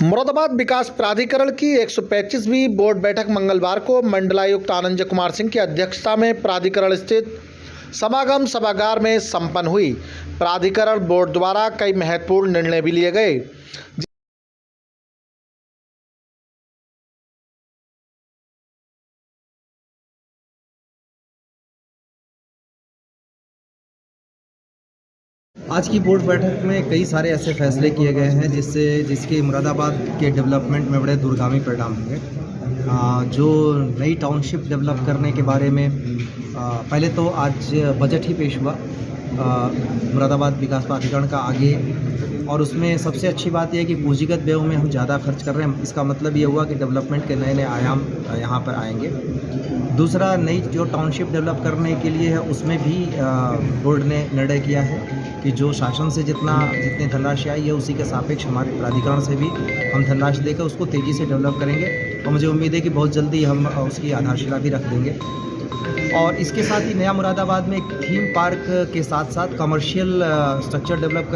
मुरादाबाद विकास प्राधिकरण की 135वीं बोर्ड बैठक मंगलवार को मंडलायुक्त आनंद कुमार सिंह की अध्यक्षता में प्राधिकरण स्थित समागम सभागार में संपन्न हुई। प्राधिकरण बोर्ड द्वारा कई महत्वपूर्ण निर्णय भी लिए गए। आज की बोर्ड बैठक में कई सारे ऐसे फैसले किए गए हैं जिसके मुरादाबाद के डेवलपमेंट में बड़े दूरगामी परिणाम होंगे। जो नई टाउनशिप डेवलप करने के बारे में पहले तो आज बजट ही पेश हुआ मुरादाबाद विकास प्राधिकरण का आगे, और उसमें सबसे अच्छी बात यह है कि पूंजीगत व्ययों में हम ज़्यादा खर्च कर रहे हैं। इसका मतलब ये हुआ कि डेवलपमेंट के नए नए आयाम यहाँ पर आएंगे। दूसरा, नई जो टाउनशिप डेवलप करने के लिए है उसमें भी बोर्ड ने निर्णय किया है कि जो शासन से जितनी धनराशि आई है उसी के सापेक्ष हमारे प्राधिकरण से भी हम धनराशि देकर उसको तेज़ी से डेवलप करेंगे, और मुझे उम्मीद है कि बहुत जल्दी हम उसकी आधारशिला भी रख देंगे। और इसके साथ ही नया मुरादाबाद में एक थीम पार्क के साथ साथ कमर्शियल स्ट्रक्चर डेवलप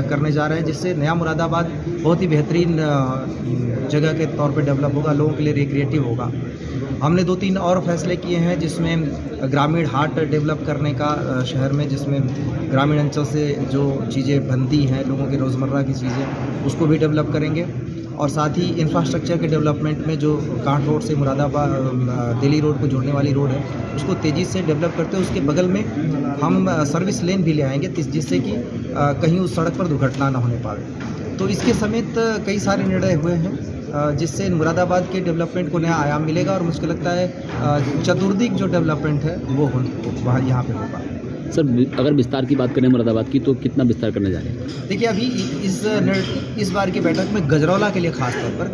करने जा रहे हैं, जिससे नया मुरादाबाद बहुत ही बेहतरीन जगह के तौर पे डेवलप होगा, लोगों के लिए रिक्रिएटिव होगा। हमने 2-3 और फैसले किए हैं जिसमें ग्रामीण हाट डेवलप करने का शहर में, जिसमें ग्रामीण अंचल से जो चीज़ें बनती हैं लोगों की रोज़मर्रा की चीज़ें उसको भी डेवलप करेंगे। और साथ ही इंफ्रास्ट्रक्चर के डेवलपमेंट में जो कांठ रोड से मुरादाबाद दिल्ली रोड को जोड़ने वाली रोड है उसको तेज़ी से डेवलप करते हैं। उसके बगल में हम सर्विस लेन भी ले आएंगे जिससे कि कहीं उस सड़क पर दुर्घटना ना होने पाए। तो इसके समेत कई सारे निर्णय हुए हैं जिससे मुरादाबाद के डेवलपमेंट को नया आयाम मिलेगा, और मुझे लगता है चतुर्दिक जो डेवलपमेंट है वो वहाँ यहाँ पे होगा। सर, अगर विस्तार की बात करें मुरादाबाद की तो कितना विस्तार करने जा रहे हैं? देखिए, अभी इस बार की बैठक में गजरौला के लिए खास तौर पर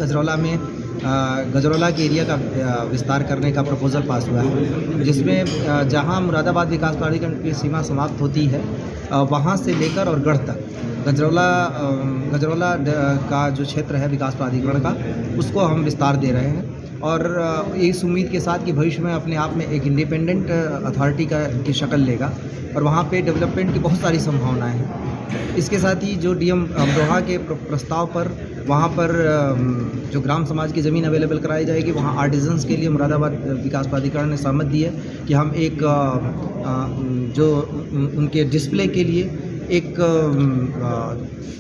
गजरौला के एरिया का विस्तार करने का प्रपोजल पास हुआ है, जिसमें जहां मुरादाबाद विकास प्राधिकरण की सीमा समाप्त होती है वहां से लेकर और गढ़ तक गजरौला का जो क्षेत्र है विकास प्राधिकरण का उसको हम विस्तार दे रहे हैं, और इस उम्मीद के साथ कि भविष्य में अपने आप में एक इंडिपेंडेंट अथॉरिटी की शक्ल लेगा, और वहाँ पे डेवलपमेंट की बहुत सारी संभावनाएं हैं। इसके साथ ही जो डीएम अमरोहा के प्रस्ताव पर वहाँ पर जो ग्राम समाज की ज़मीन अवेलेबल कराई जाएगी, वहाँ आर्टिजन्स के लिए मुरादाबाद विकास प्राधिकरण ने सहमत दी है कि हम एक जो उनके डिस्प्ले के लिए एक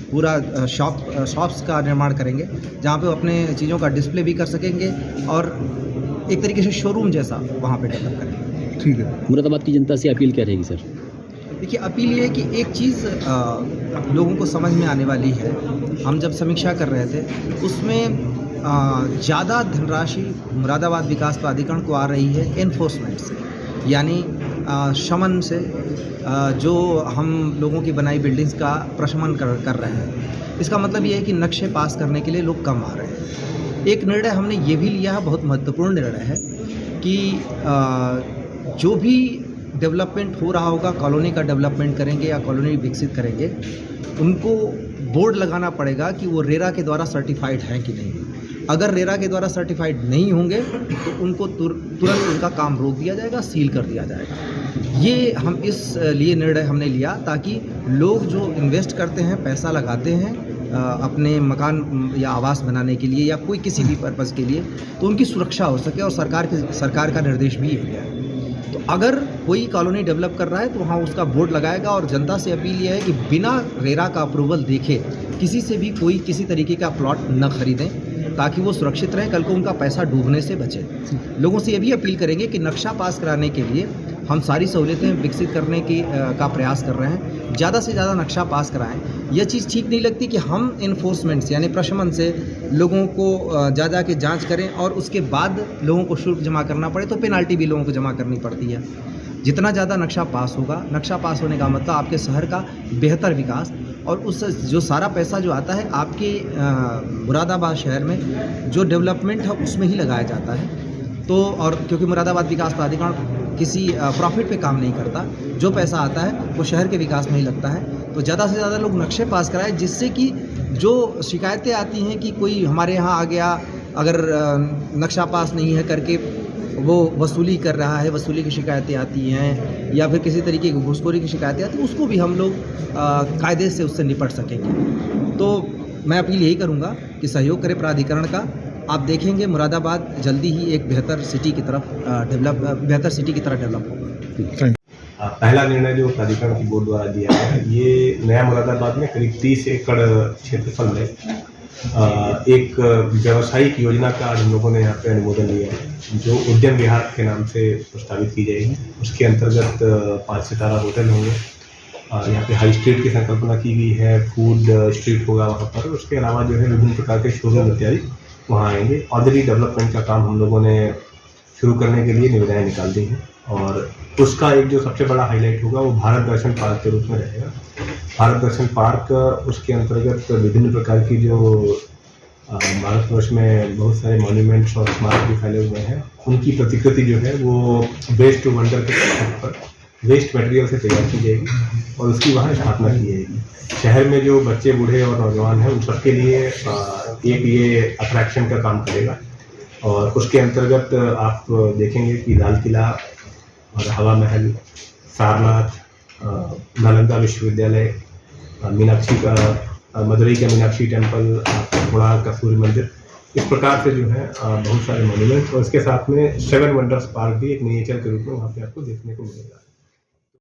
पूरा शॉप्स का निर्माण करेंगे जहाँ पे वो अपने चीज़ों का डिस्प्ले भी कर सकेंगे और एक तरीके से शोरूम जैसा वहाँ पे डेवलप करेंगे। ठीक है। मुरादाबाद की जनता से अपील क्या रहेगी सर? देखिए, अपील ये है कि एक चीज़ लोगों को समझ में आने वाली है। हम जब समीक्षा कर रहे थे उसमें ज़्यादा धनराशि मुरादाबाद विकास प्राधिकरण को आ रही है एनफोर्समेंट से, यानी शमन से, जो हम लोगों की बनाई बिल्डिंग्स का प्रशमन कर रहे हैं। इसका मतलब ये है कि नक्शे पास करने के लिए लोग कम आ रहे हैं। एक निर्णय हमने ये भी लिया है, बहुत महत्वपूर्ण निर्णय है, कि जो भी डेवलपमेंट हो रहा होगा, कॉलोनी का डेवलपमेंट करेंगे या कॉलोनी विकसित करेंगे, उनको बोर्ड लगाना पड़ेगा कि वो रेरा के द्वारा सर्टिफाइड हैं कि नहीं। अगर रेरा के द्वारा सर्टिफाइड नहीं होंगे तो उनको तुरंत उनका काम रोक दिया जाएगा, सील कर दिया जाएगा। ये हम इस लिए निर्णय हमने लिया ताकि लोग जो इन्वेस्ट करते हैं, पैसा लगाते हैं अपने मकान या आवास बनाने के लिए या कोई किसी भी पर्पज़ के लिए, तो उनकी सुरक्षा हो सके, और सरकार का निर्देश भी है। तो अगर कोई कॉलोनी डेवलप कर रहा है तो वहाँ उसका बोर्ड लगाएगा, और जनता से अपील ये है कि बिना रेरा का अप्रूवल देखे किसी से भी कोई किसी तरीके का प्लॉट न खरीदें, ताकि वो सुरक्षित रहें, कल को उनका पैसा डूबने से बचे। लोगों से ये भी अपील करेंगे कि नक्शा पास कराने के लिए हम सारी सहूलियतें विकसित करने का प्रयास कर रहे हैं, ज़्यादा से ज़्यादा नक्शा पास कराएं। यह चीज़ ठीक नहीं लगती कि हम इन्फोर्समेंट से यानी प्रशमन से लोगों को जा के जांच करें और उसके बाद लोगों को शुल्क जमा करना पड़े, तो पेनाल्टी भी लोगों को जमा करनी पड़ती है। जितना ज़्यादा नक्शा पास होगा, नक्शा पास होने का मतलब आपके शहर का बेहतर विकास, और उस जो सारा पैसा जो आता है आपके मुरादाबाद शहर में जो डेवलपमेंट है उसमें ही लगाया जाता है। तो और क्योंकि मुरादाबाद विकास प्राधिकरण किसी प्रॉफिट पे काम नहीं करता, जो पैसा आता है वो शहर के विकास में ही लगता है। तो ज़्यादा से ज़्यादा लोग नक्शे पास कराएं, जिससे कि जो शिकायतें आती हैं कि कोई हमारे यहाँ आ गया, अगर नक्शा पास नहीं है करके वो वसूली कर रहा है, वसूली की शिकायतें आती हैं या फिर किसी तरीके की घूसखोरी की शिकायतें आती हैं, उसको भी हम लोग कायदे से उससे निपट सकेंगे। तो मैं अपील यही करूँगा कि सहयोग करे प्राधिकरण का। आप देखेंगे मुरादाबाद जल्दी ही एक बेहतर सिटी की तरफ डेवलप होगा। पहला निर्णय जो प्राधिकरण की बोर्ड द्वारा दिया गया है, ये नया मुरादाबाद में करीब 30 एकड़ क्षेत्रफल में एक व्यावसायिक योजना का आज हम लोगों ने यहाँ पे अनुमोदन लिया है, जो उद्यम विहार के नाम से प्रस्तावित की जाएगी। उसके अंतर्गत 5 सितारा होटल होंगे, यहाँ पे हाई स्ट्रीट की संकल्पना की गई है, फूड स्ट्रीट होगा वहाँ पर। उसके अलावा जो है विभिन्न प्रकार के शोरूम इत्यादि वहाँ आएंगे। ऑलरेडी डेवलपमेंट का काम हम लोगों ने शुरू करने के लिए निविदाएँ निकाल दी हैं, और उसका एक जो सबसे बड़ा हाईलाइट होगा वो भारत दर्शन पार्क के रूप में रहेगा। भारत दर्शन पार्क, उसके अंतर्गत विभिन्न प्रकार की जो भारतवर्ष में बहुत सारे मॉन्यूमेंट्स और स्मारक भी फैले हुए हैं, उनकी प्रतिकृति जो है वो वेस्ट टू वंडर के तौर पर वेस्ट मटेरियल से तैयार की जाएगी और उसकी वहाँ स्थापना की जाएगी। शहर में जो बच्चे, बूढ़े और नौजवान हैं, उन सबके लिए एक ये अट्रैक्शन का काम करेगा। और उसके अंतर्गत आप देखेंगे कि लाल किला और हवा महल, सारनाथ, नालंदा विश्वविद्यालय, मीनाक्षी का मदुरई का मीनाक्षी टेम्पल, कोणार्क का सूर्य मंदिर, इस प्रकार से जो है बहुत सारे मॉन्यूमेंट्स, और इसके साथ में 7 वंडर्स पार्क भी एक मिनिएचर के रूप में वहाँ पे आपको देखने को मिलेगा।